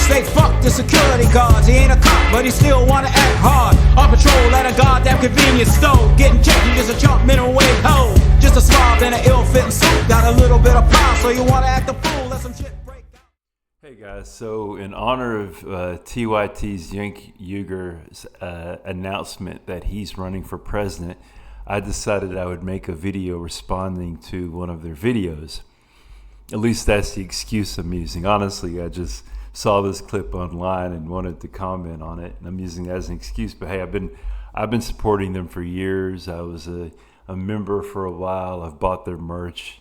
say fuck the security guards. He ain't a cop, but he still wanna act hard. On patrol at a goddamn convenience store, getting checked, you just a chump minimum wage hoe. Just a slob in an ill-fitting suit, got a little bit of power, so you wanna act a fool. Let some shit break out. Hey guys, so in honor of TYT's Yank Yeager's announcement that he's running for president, I decided I would make a video responding to one of their videos. At least that's the excuse I'm using. Honestly, I just saw this clip online and wanted to comment on it, and I'm using it as an excuse. But hey, I've been supporting them for years. I was a member for a while. I've bought their merch.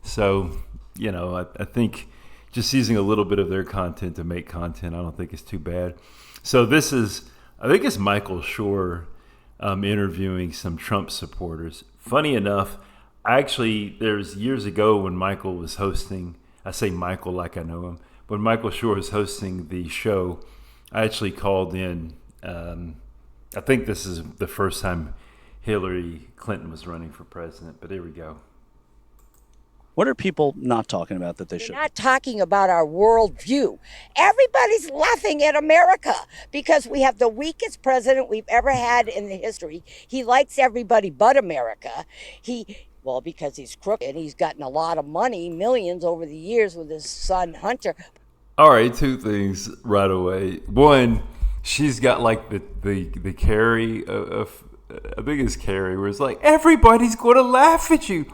So, you know, I think just using a little bit of their content to make content, I don't think it's too bad. So this is, I think it's Michael Schur interviewing some Trump supporters. Funny enough, there's years ago when Michael was hosting, I say Michael like I know him, when Michael Schur was hosting the show, I actually called in, I think this is the first time Hillary Clinton was running for president, but there we go. What are people not talking about that they should? They're not talking about our worldview. Everybody's laughing at America because we have the weakest president we've ever had in the history. He likes everybody but America. Because he's crooked. He's gotten a lot of money, millions over the years with his son Hunter. All right, two things right away. One, she's got like the Carrie of I think it's Carrie, where it's like everybody's going to laugh at you.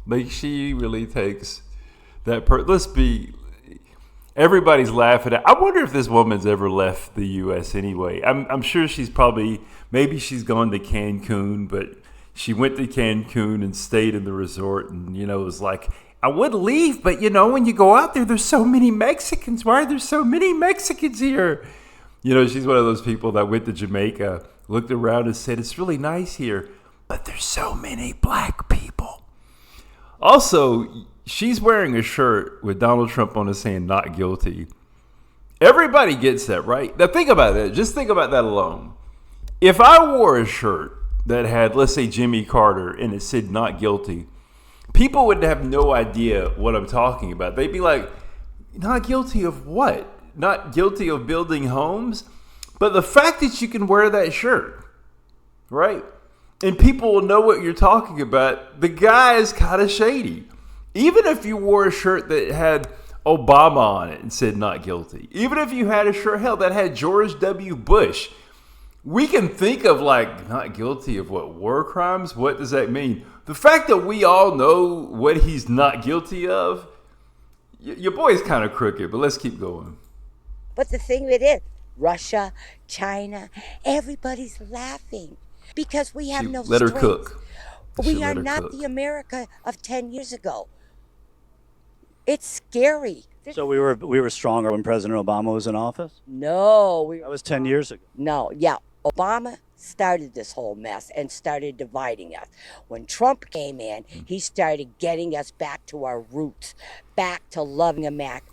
Like she really takes that everybody's laughing at. I wonder if this woman's ever left the U.S. anyway. I'm sure maybe she's gone to Cancun, but she went to Cancun and stayed in the resort, and it was like, I would leave, but when you go out there's so many Mexicans. Why are there so many Mexicans here? She's one of those people that went to Jamaica, looked around and said, it's really nice here, but there's so many black people. Also, she's wearing a shirt with Donald Trump on it saying not guilty. Everybody gets that, right? Now think about that. Just think about that alone. If I wore a shirt that had, let's say, Jimmy Carter and it said not guilty, people would have no idea what I'm talking about. They'd be like, not guilty of what? Not guilty of building homes? But the fact that you can wear that shirt, right? And people will know what you're talking about. The guy is kind of shady. Even if you wore a shirt that had Obama on it and said not guilty. Even if you had a shirt, that had George W. Bush. We can think of like not guilty of what, war crimes? What does that mean? The fact that we all know what he's not guilty of, your boy's kind of crooked, but let's keep going. But the thing with it, Russia, China, everybody's laughing. Because we have no strength. Let her cook. We are not the America of 10 years ago. It's scary. So we were stronger when President Obama was in office? No. That was 10 years ago. No, yeah. Obama started this whole mess and started dividing us. When Trump came in, he started getting us back to our roots, back to loving America.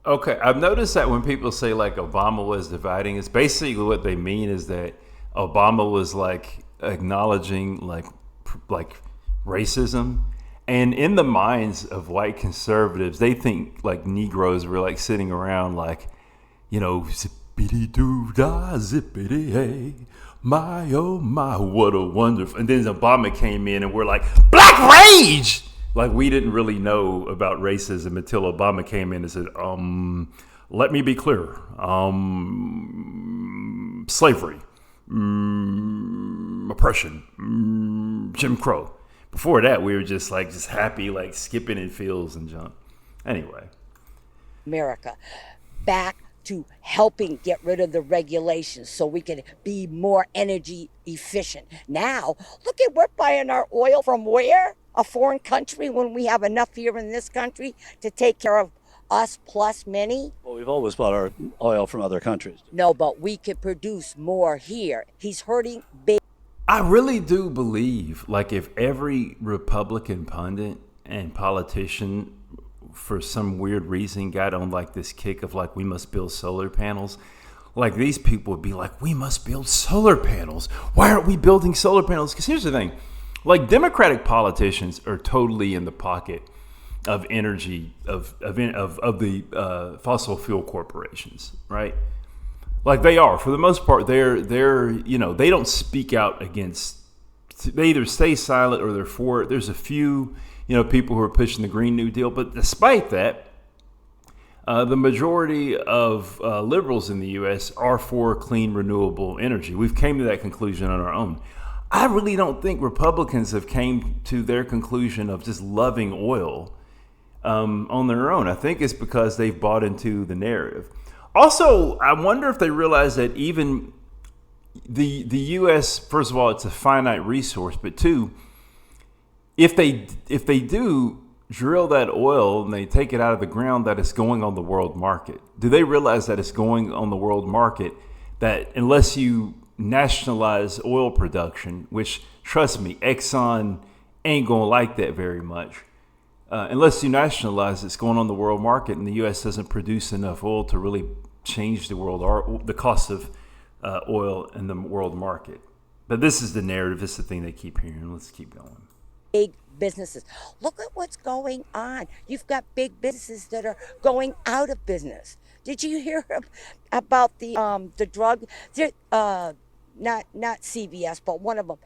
Okay, I've noticed that when people say like Obama was dividing us, basically what they mean is that Obama was like acknowledging like racism, and in the minds of white conservatives, they think like Negroes were like sitting around like, zippity doo dah, zippity hey, my oh my, what a wonderful. And then Obama came in and we're like, Black Rage! Like we didn't really know about racism until Obama came in and said, let me be clear, slavery. Oppression, Jim Crow. Before that, we were just happy, like skipping in fields and junk. Anyway, America back to helping get rid of the regulations so we can be more energy efficient. Now, look at, we're buying our oil from where? A foreign country, when we have enough here in this country to take care of us plus many. Well, we've always bought our oil from other countries. No, but we could produce more here. He's hurting big. I really do believe, like, if every Republican pundit and politician, for some weird reason, got on like this kick of like, we must build solar panels, like these people would be like, we must build solar panels. Why aren't we building solar panels? Because here's the thing, like Democratic politicians are totally in the pocket of energy of the fossil fuel corporations, right? Like they are, for the most part, they're they don't speak out against. They either stay silent or they're for it. There's a few people who are pushing the Green New Deal, but despite that, the majority of liberals in the U.S. are for clean, renewable energy. We've came to that conclusion on our own. I really don't think Republicans have came to their conclusion of just loving oil on their own. I think it's because they've bought into the narrative. Also, I wonder if they realize that even the U.S., first of all, it's a finite resource, but two, if they do drill that oil and they take it out of the ground, that it's going on the world market. Do they realize that it's going on the world market, that unless you nationalize oil production, which, trust me, Exxon ain't going to like that very much. Unless you nationalize, it's going on the world market, and the U.S. doesn't produce enough oil to really change the world, or the cost of oil in the world market. But this is the narrative. This is the thing they keep hearing. Let's keep going. Big businesses. Look at what's going on. You've got big businesses that are going out of business. Did you hear about the drug? Not CVS, but one of them.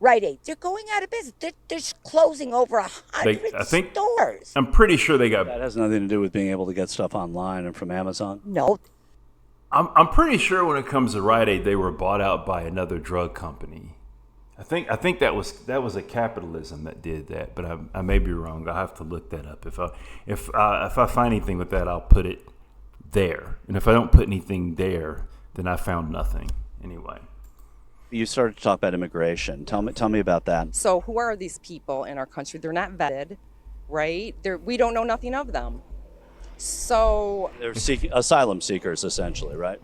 Rite Aid. They're going out of business. They're closing over 100 stores. I'm pretty sure they got. That has nothing to do with being able to get stuff online and from Amazon. No. I'm pretty sure when it comes to Rite Aid, they were bought out by another drug company. I think that was a capitalism that did that, but I may be wrong. I'll have to look that up. If I find anything with that, I'll put it there. And if I don't put anything there, then I found nothing anyway. You started to talk about immigration. Tell me about that. So who are these people in our country? They're not vetted, right? We don't know nothing of them. So They're asylum seekers, essentially, right?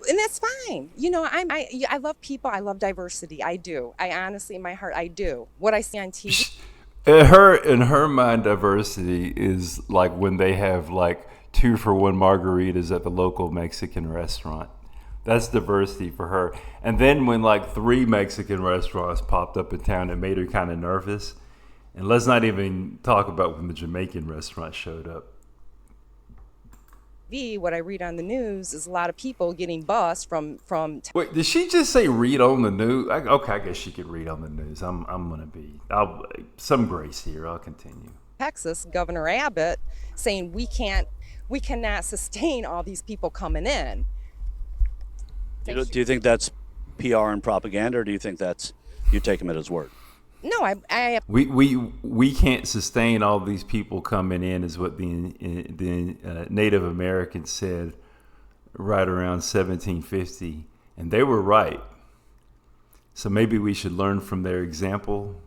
and that's fine. I love people. I love diversity. I do. I honestly, in my heart, I do. What I see on TV. In her mind, diversity is like when they have like 2-for-1 margaritas at the local Mexican restaurant. That's diversity for her. And then when like 3 Mexican restaurants popped up in town, it made her kind of nervous. And let's not even talk about when the Jamaican restaurant showed up. What I read on the news is a lot of people getting bused from. Wait, did she just say read on the news? Okay, I guess she could read on the news. I'm gonna be. Some grace here. I'll continue. Texas, Governor Abbott saying we cannot sustain all these people coming in. Do you think that's PR and propaganda, or do you think that's you take him at his word? No, I we can't sustain all these people coming in, is what the Native Americans said right around 1750, and they were right. So maybe we should learn from their example.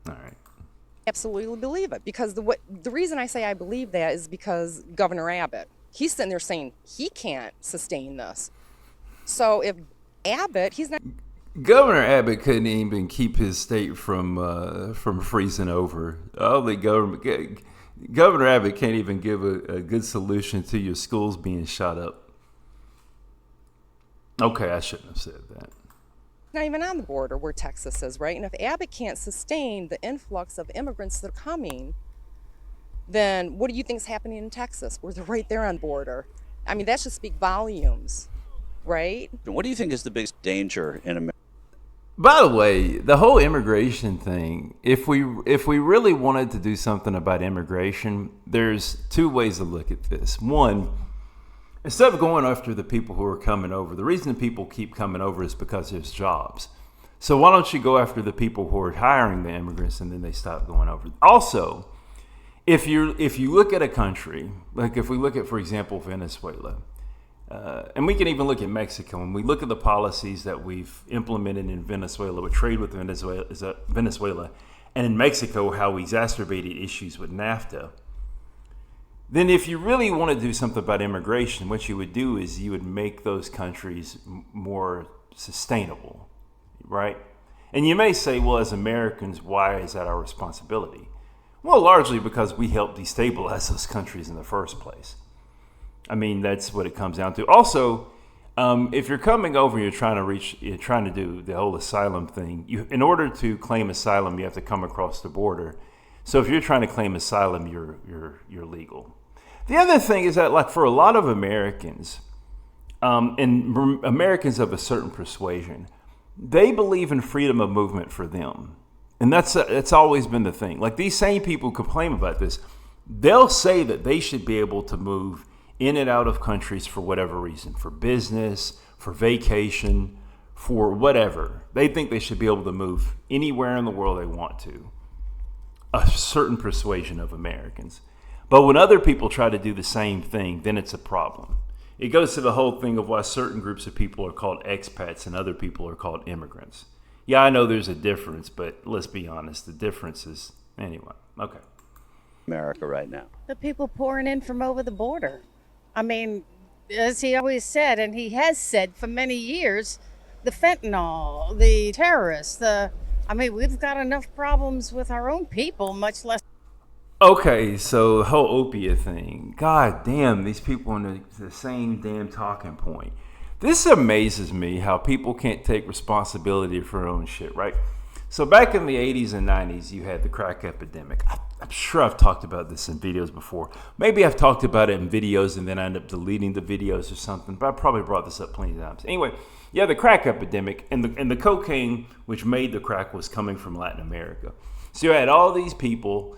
All right. absolutely believe it, because the reason I say I believe that is because Governor Abbott, he's sitting there saying he can't sustain this. So if Abbott, he's not. Governor Abbott couldn't even keep his state from freezing over. Governor Abbott can't even give a good solution to your schools being shot up. Okay, I shouldn't have said that. Not even on the border where Texas is, right? And if Abbott can't sustain the influx of immigrants that are coming, then what do you think is happening in Texas, where they're right there on the border? I mean, that should speak volumes, right? What do you think is the biggest danger in America? By the way, the whole immigration thing, if we really wanted to do something about immigration, there's 2 ways to look at this. One, instead of going after the people who are coming over, the reason people keep coming over is because there's jobs. So why don't you go after the people who are hiring the immigrants, and then they stop going over? Also, if you look at a country, like if we look at, for example, Venezuela, and we can even look at Mexico, and we look at the policies that we've implemented in Venezuela, with trade with Venezuela, and in Mexico, how we exacerbated issues with NAFTA, then if you really want to do something about immigration, what you would do is you would make those countries more sustainable, right? And you may say, well, as Americans, why is that our responsibility? Well, largely because we helped destabilize those countries in the first place. I mean, that's what it comes down to. Also, If you're coming over, you're trying to do the whole asylum thing. In order to claim asylum, you have to come across the border. So if you're trying to claim asylum, you're legal. The other thing is that, like, for a lot of Americans, and Americans of a certain persuasion, they believe in freedom of movement for them, and that's always been the thing. Like, these same people complain about this. They'll say that they should be able to move in and out of countries for whatever reason, for business, for vacation, for whatever. They think they should be able to move anywhere in the world they want to. A certain persuasion of Americans. But when other people try to do the same thing, then it's a problem. It goes to the whole thing of why certain groups of people are called expats and other people are called immigrants. Yeah, I know there's a difference, but let's be honest. The difference is, anyway, okay. America right now. The people pouring in from over the border. I mean, as he always said, and he has said for many years, the fentanyl, the terrorists, we've got enough problems with our own people, much less. Okay, so the whole opiate thing. God damn, these people on the same damn talking point. This amazes me how people can't take responsibility for their own shit, right? So back in the 80s and 90s, you had the crack epidemic. I'm sure I've talked about this in videos before. Maybe I've talked about it in videos and then I end up deleting the videos or something, but I probably brought this up plenty of times. Anyway, yeah, the crack epidemic and the cocaine which made the crack was coming from Latin America. So you had all these people,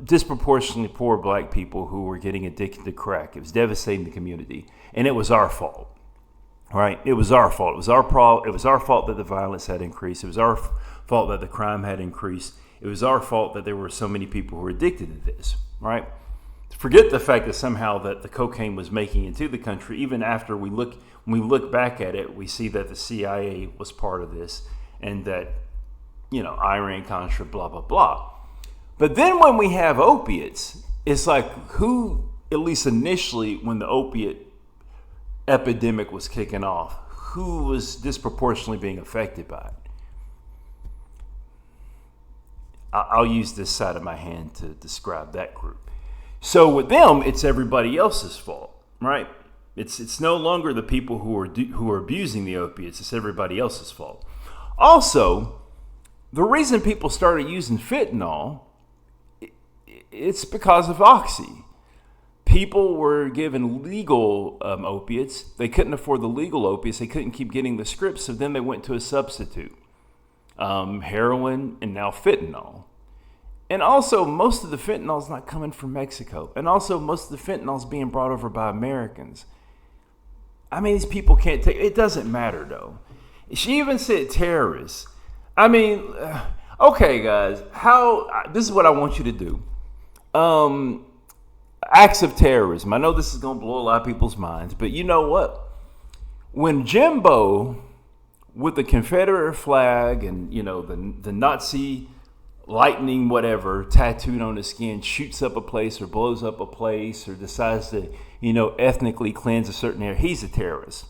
disproportionately poor black people who were getting addicted to crack. It was devastating the community, and it was our fault. Right? It was our fault. It was our problem. It was our fault that the violence had increased. It was our fault that the crime had increased. It was our fault that there were so many people who were addicted to this. Right? Forget the fact that somehow that the cocaine was making it into the country. Even after when we look back at it, we see that the CIA was part of this, and that, Iran Contra, blah blah blah. But then when we have opiates, it's like, who, at least initially, when the opiate epidemic was kicking off, who was disproportionately being affected by it? I'll use this side of my hand to describe that group. So with them, it's everybody else's fault, right? It's no longer the people who are abusing the opiates. It's everybody else's fault. Also, the reason people started using fentanyl, it's because of Oxy. People were given legal opiates. They couldn't afford the legal opiates. They couldn't keep getting the scripts, so then they went to a substitute. Heroin and now fentanyl. And also, most of the fentanyl is not coming from Mexico. And also, most of the fentanyl is being brought over by Americans. I mean, these people can't take... It doesn't matter, though. She even said terrorists. I mean, okay, guys. This is what I want you to do. Acts of terrorism. I know this is going to blow a lot of people's minds, but you know what? When Jimbo, with the Confederate flag and, the Nazi lightning whatever tattooed on his skin, shoots up a place or blows up a place or decides to, ethnically cleanse a certain area, he's a terrorist.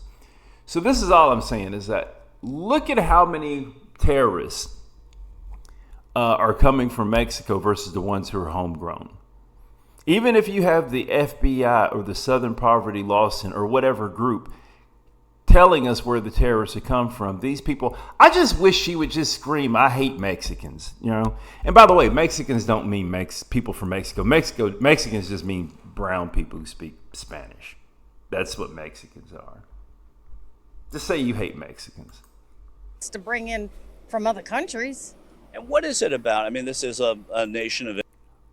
So this is all I'm saying is that look at how many terrorists are coming from Mexico versus the ones who are homegrown. Even if you have the FBI or the Southern Poverty Law Center or whatever group telling us where the terrorists have come from, these people, I just wish she would just scream, I hate Mexicans, And by the way, Mexicans don't mean people from Mexico. Mexicans just mean brown people who speak Spanish. That's what Mexicans are. Just say you hate Mexicans. To bring in from other countries. And what is it about? I mean, this is a nation of...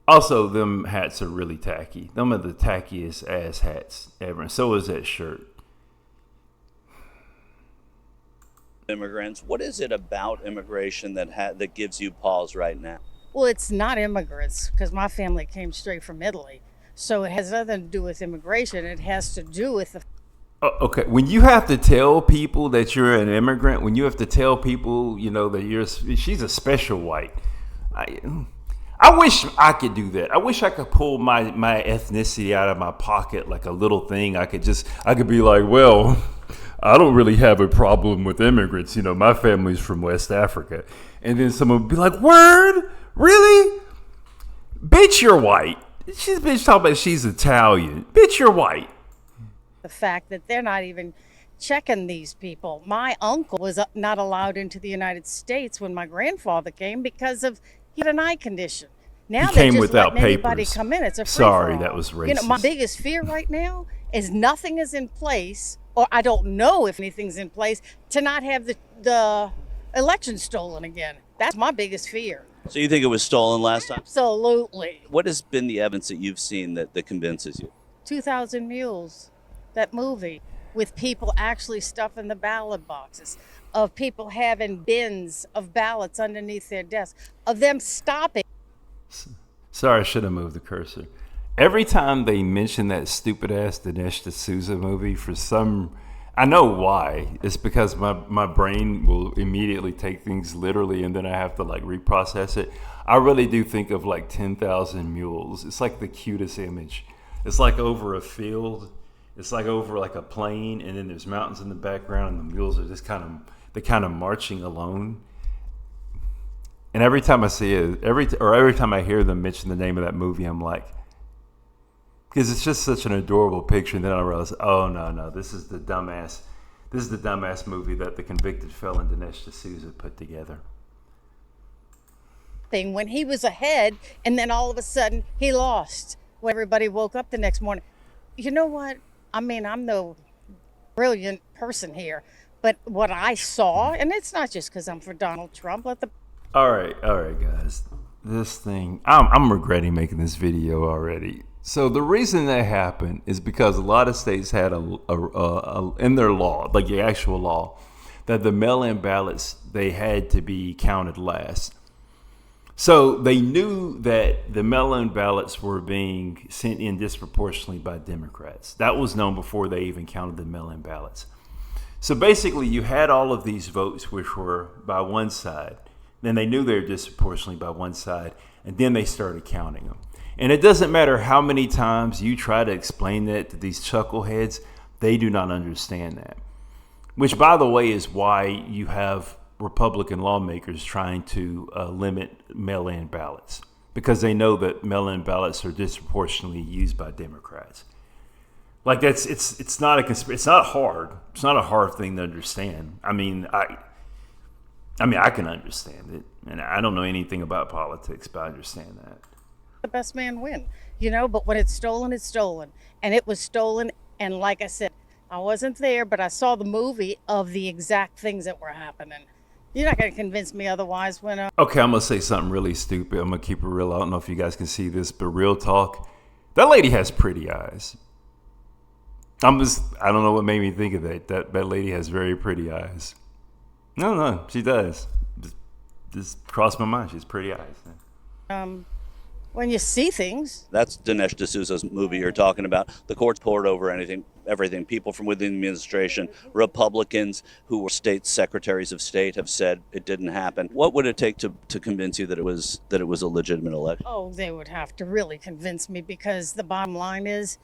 Also, them hats are really tacky. Them are the tackiest ass hats ever. And so is that shirt. Immigrants. What is it about immigration that gives you pause right now? Well, it's not immigrants, because my family came straight from Italy. So it has nothing to do with immigration. It has to do with the... Okay, when you have to tell people that you're an immigrant, when you have to tell people, that she's a special white. I wish I could do that. I wish I could pull my ethnicity out of my pocket like a little thing. I could be like, well, I don't really have a problem with immigrants. My family's from West Africa. And then someone would be like, word? Really? Bitch, you're white. Bitch talking about she's Italian. Bitch, you're white. The fact that they're not even checking these people. My uncle was not allowed into the United States when my grandfather came because of he had an eye condition. Now He they're came just without letting anybody papers. come in. It's a free Sorry, for all. that was You know, my racist. biggest fear right now is nothing is in place, or I don't know if anything's in place, to not have the election stolen again. That's my biggest fear. So you think it was stolen last time? Absolutely. What has been the evidence that you've seen that convinces you? 2,000 Mules, that movie, with people actually stuffing the ballot boxes, of people having bins of ballots underneath their desks, of them stopping. Sorry, I should have moved the cursor. Every time they mention that stupid ass Dinesh D'Souza movie, for some, I know why. It's because my brain will immediately take things literally, and then I have to like reprocess it. I really do think of like 10,000 Mules. It's like the cutest image. It's like over a field. It's like over like a plain, and then there's mountains in the background, and the mules are just kind of marching alone. And every time I see it, every time I hear them mention the name of that movie, I'm like, because it's just such an adorable picture. And then I realize, oh no, this is the dumbass movie that the convicted felon Dinesh D'Souza put together. When he was ahead, and then all of a sudden he lost when everybody woke up the next morning. You know what? I mean, I'm no brilliant person here, but what I saw, and it's not just because I'm for Donald Trump. All right, guys. This thing, I'm regretting making this video already. So the reason that happened is because a lot of states had a in their law, like the actual law, that the mail-in ballots, they had to be counted last. So they knew that the mail-in ballots were being sent in disproportionately by Democrats. That was known before they even counted the mail-in ballots. So basically, you had all of these votes which were by one side. Then they knew they were disproportionately by one side, and then they started counting them. And it doesn't matter how many times you try to explain that to these chuckleheads, they do not understand that. Which, by the way, is why you have Republican lawmakers trying to limit mail-in ballots, because they know that mail-in ballots are disproportionately used by Democrats. Like it's not hard. It's not a hard thing to understand. I mean, I can understand it, and I don't know anything about politics, but I understand that. The best man win, but when it's stolen, it's stolen. And it was stolen. And like I said, I wasn't there, but I saw the movie of the exact things that were happening. You're not going to convince me otherwise when... Okay, I'm going to say something really stupid. I'm going to keep it real. I don't know if you guys can see this, but real talk. That lady has pretty eyes. I don't know what made me think of that. That lady has very pretty eyes. No, she does. Just crossed my mind. She has pretty eyes. When you see things. That's Dinesh D'Souza's movie you're talking about. The courts poured over everything. People from within the administration, Republicans who were state secretaries of state have said it didn't happen. What would it take to convince you that it was a legitimate election? Oh, they would have to really convince me, because the bottom line is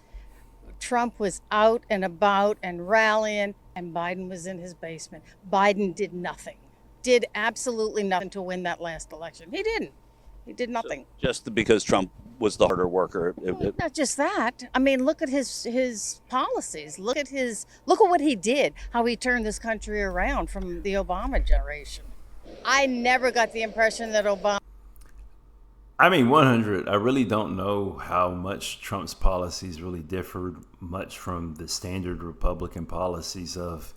Trump was out and about and rallying, and Biden was in his basement. Biden did nothing. Did absolutely nothing to win that last election. He didn't. He did nothing. So just because Trump was the harder worker. Not just that. I mean, look at his policies. Look at what he did. How he turned this country around from the Obama generation. I never got the impression that Obama. I mean, 100. I really don't know how much Trump's policies really differed much from the standard Republican policies of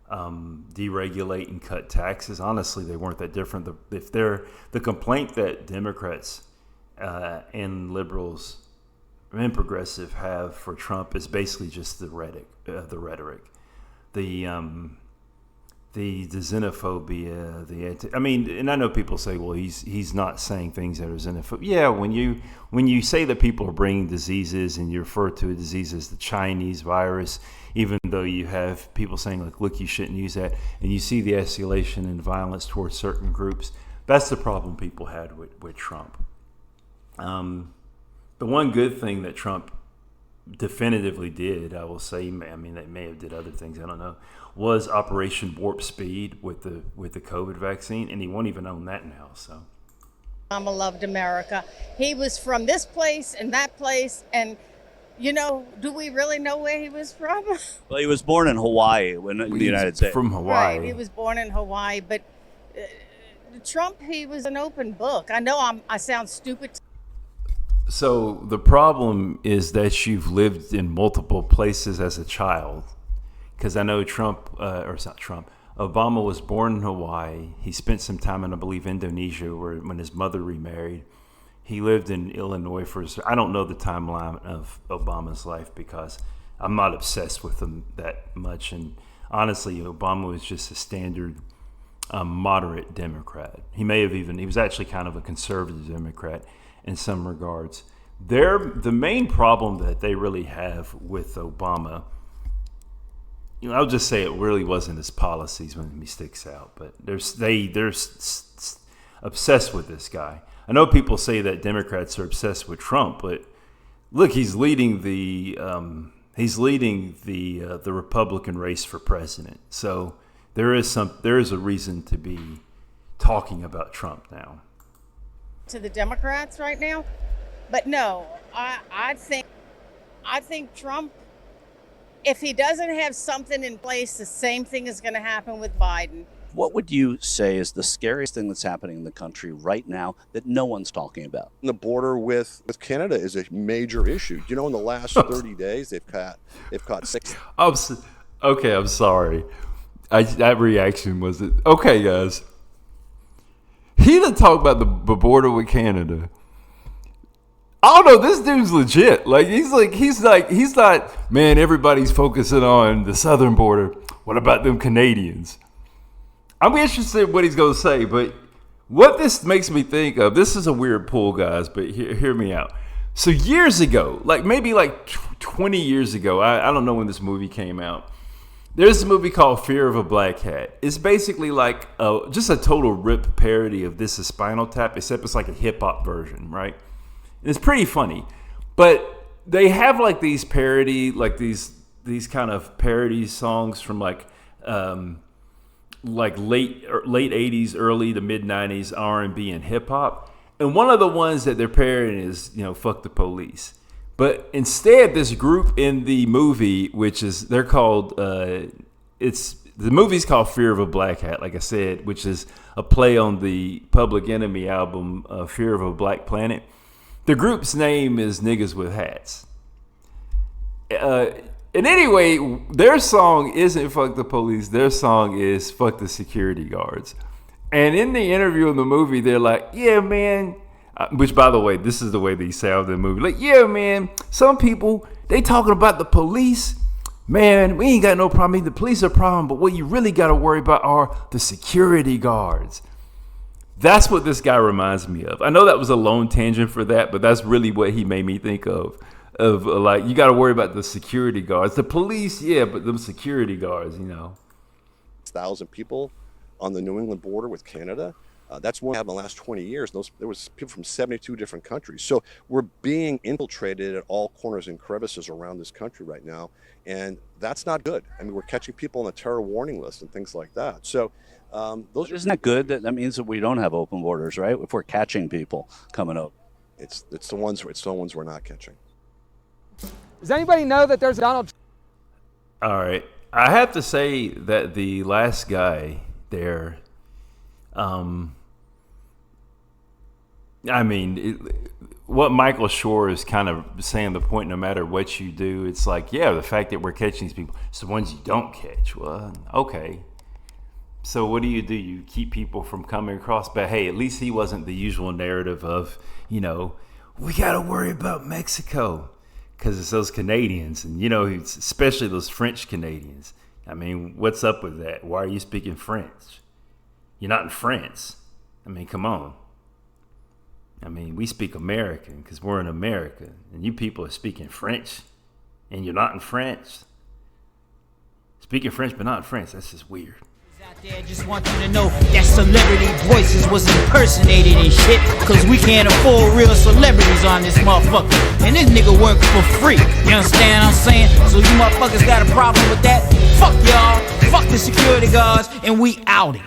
deregulate and cut taxes. Honestly, they weren't that different. The complaint that Democrats and liberals and progressive have for Trump is basically just the rhetoric, the xenophobia, and I know people say, well, he's not saying things that are xenophobic. Yeah, when you say that people are bringing diseases and you refer to a disease as the Chinese virus, even though you have people saying, like, look, you shouldn't use that, and you see the escalation in violence towards certain groups, that's the problem people had with Trump. The one good thing that Trump definitively did, I will say, I mean, they may have did other things, I don't know, was Operation Warp Speed with the COVID vaccine, and he won't even own that now. So Obama loved America. He was from this place and that place, and You know, do we really know where he was from? Well, he was born in Hawaii, in the United States. From Hawaii. Right, he was born in Hawaii, but Trump, he was an open book. I know I sound stupid. So the problem is that you've lived in multiple places as a child. Because I know or it's not Trump, Obama was born in Hawaii. He spent some time in, I believe, Indonesia when his mother remarried. He lived in Illinois I don't know the timeline of Obama's life because I'm not obsessed with him that much. And honestly, Obama was just a standard moderate Democrat. He was actually kind of a conservative Democrat in some regards. The main problem that they really have with Obama, I'll just say it really wasn't his policies when he sticks out, but they're obsessed with this guy. I know people say that Democrats are obsessed with Trump, but look, he's leading the Republican race for president. So there is a reason to be talking about Trump now. To the Democrats right now, but no, I think Trump, if he doesn't have something in place, the same thing is going to happen with Biden. What would you say is the scariest thing that's happening in the country right now that no one's talking about? The border with Canada is a major issue. You know, in the last 30 days, they've caught 6. Okay, I'm sorry. That reaction was it. Okay, guys. He didn't talk about the border with Canada. I don't know. This dude's legit. He's not. Man, everybody's focusing on the southern border. What about them Canadians? I'm interested in what he's going to say, but what this makes me think of, this is a weird pull, guys, but hear me out. So years ago, maybe 20 years ago, I don't know when this movie came out. There's a movie called Fear of a Black Hat. It's basically just a total rip parody of This Is Spinal Tap, except it's like a hip-hop version, right? And it's pretty funny. But they have these parody, these kind of parody songs from late 80s, early to mid 90s R&B and hip hop. And one of the ones that they're parodying is, Fuck the Police. But instead, this group in the movie, they're called, the movie's called Fear of a Black Hat, like I said, which is a play on the Public Enemy album, Fear of a Black Planet. The group's name is Niggas with Hats. And anyway, their song isn't Fuck the Police. Their song is Fuck the Security Guards. And in the interview in the movie, they're like, yeah, man. Which, by the way, this is the way they sound in the movie. Yeah, man, some people, they talking about the police. Man, we ain't got no problem. The police are a problem, but what you really got to worry about are the security guards. That's what this guy reminds me of. I know that was a lone tangent for that, but that's really what he made me think of. You got to worry about the security guards. The police, yeah, but the security guards, 1,000 people on the New England border with Canada. That's more than in the last 20 years. There was people from 72 different countries. So we're being infiltrated at all corners and crevices around this country right now. And that's not good. I mean, we're catching people on the terror warning list and things like that. So isn't that good? That means that we don't have open borders, right? If we're catching people coming up. It's the ones we're not catching. Does anybody know that there's Donald Trump? All right. I have to say that the last guy there, what Michael Shore is kind of saying, the point, no matter what you do, it's the fact that we're catching these people, it's the ones you don't catch. Well, okay. So what do? You keep people from coming across? But hey, at least he wasn't the usual narrative of, we got to worry about Mexico because it's those Canadians and, especially those French Canadians. I mean, what's up with that? Why are you speaking French? You're not in France. I mean, come on. I mean, we speak American because we're in America, and you people are speaking French, and you're not in France. Speaking French, but not in France. That's just weird. Out there, just want you to know that celebrity voices was impersonated and shit, cause we can't afford real celebrities on this motherfucker. And this nigga work for free. You understand what I'm saying? So you motherfuckers got a problem with that? Fuck y'all. Fuck the security guards, and we outie.